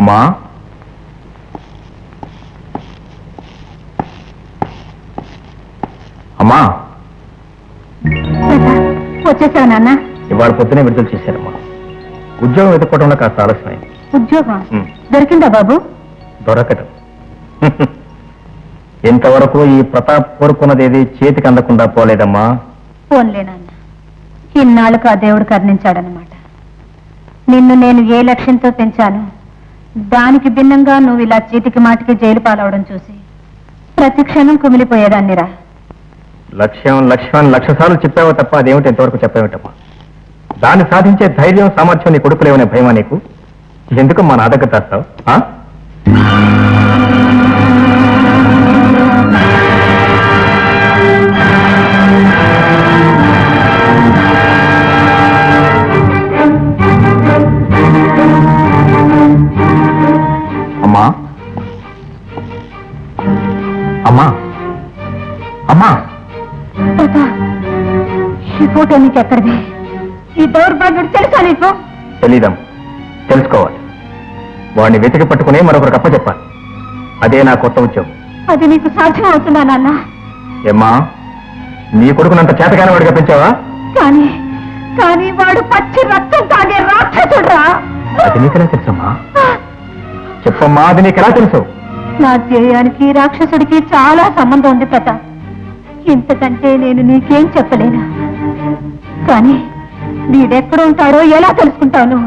అమ్మా అమ్మా వచ్చేసావు నాన్న. ఇవాళ పొద్దునే విడుదల చేశారమ్మా. ఉద్యోగం వెతుక్కోవడంలో కాస్త ఆలస్యమైంది. ఉద్యోగం దొరికిందా బాబు? దొరకటం ఇంతవరకు ఈ ప్రతాప్ కోరుకున్నదేది చేతికి అందకుండా పోలేదమ్మా. పోన్లే నాన్న, ఇన్నాళ్ళకు ఆ దేవుడు కరుణించాడనమాట. నిన్ను నేను ఏ లక్ష్యంతో పెంచాను, దానికి భిన్నంగా నువ్వు ఇలా చీటికి మాటికి జైలు పాలవడం చూసి ప్రతి క్షణం కుమిలిపోయేదాన్నిరా. లక్ష్యం లక్ష్యం లక్ష సార్లు చెప్పావో తప్ప అదేమిటి ఎంతవరకు చెప్పేమిటమ్మా? దాన్ని సాధించే ధైర్యం సామర్థ్యం నీ కొడుకులేవనే భయమా నీకు? ఎందుకు మా నా దగ్గర తెస్తావు? అమ్మా అమ్మా అమ్మా ఈ ఫోటో నీకు ఎక్కడిది? ఈ దౌర్భాగ్యుడు తెలుసా నీకు? తెలీదమ్మా, తెలుసుకోవాలి. వాడిని వెతికి పట్టుకుని మరొకరికి అప్పచెప్పాలి. అదే నా కొత్త ఉద్యోగం. అది నీకు సాధ్యం అవుతుందా నాన్న? ఏమ్మా, నీ కొడుకునంత చేతగానే వాడిగా పెంచావా? కానీ కానీ వాడు పచ్చి రక్తం తాగే రాక్షసుడురా. అది నీకెలా తెలుసమ్మా? చెప్పమ్మా, అది నీకెలా తెలుసు? నా ధ్యేయానికి రాక్షసుడికి చాలా సంబంధం ఉంది ప్రతాప్. ఇంతకంటే నేను నీకేం చెప్పలేను. కానీ వీడెక్కడ ఉంటాడో ఎలా తెలుసుకుంటాను?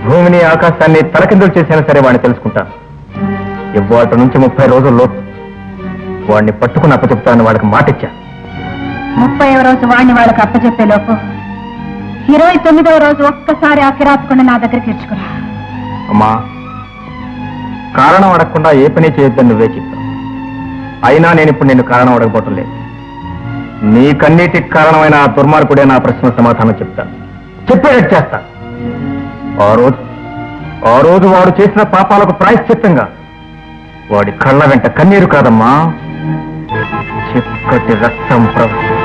భూమిని ఆకాశాన్ని తలకిందులు చేసినా సరే వాడిని తెలుసుకుంటాను. ఇవాటి నుంచి 30 రోజుల్లో వాడిని పట్టుకుని అప్పచెప్తాను వాళ్ళకి మాటిచ్చా. 30వ రోజు వాడిని వాళ్ళకి అప్పచెప్పే లోపు 29వ రోజు ఒక్కసారి ఆ కిరాతకుండా నా దగ్గరికి ఇచ్చుకురా. అమ్మా, కారణం అడగకుండా ఏ పని చేయొద్దని నువ్వే చెప్తావు. అయినా నేను ఇప్పుడు నిన్ను కారణం అడగబోటం లేదు. నీ కన్నీటికి కారణమైన ఆ దుర్మార్గుడే నా ప్రశ్న సమాధానం చెప్తాను. చెప్పేటట్టు చేస్తా. ఆ రోజు వాడు చేసిన పాపాలకు ప్రాయశ్చిత్తంగా వాడి కళ్ళ వెంట కన్నీరు కాదమ్మా, చిక్కటి రక్తం ప్రవహించింది.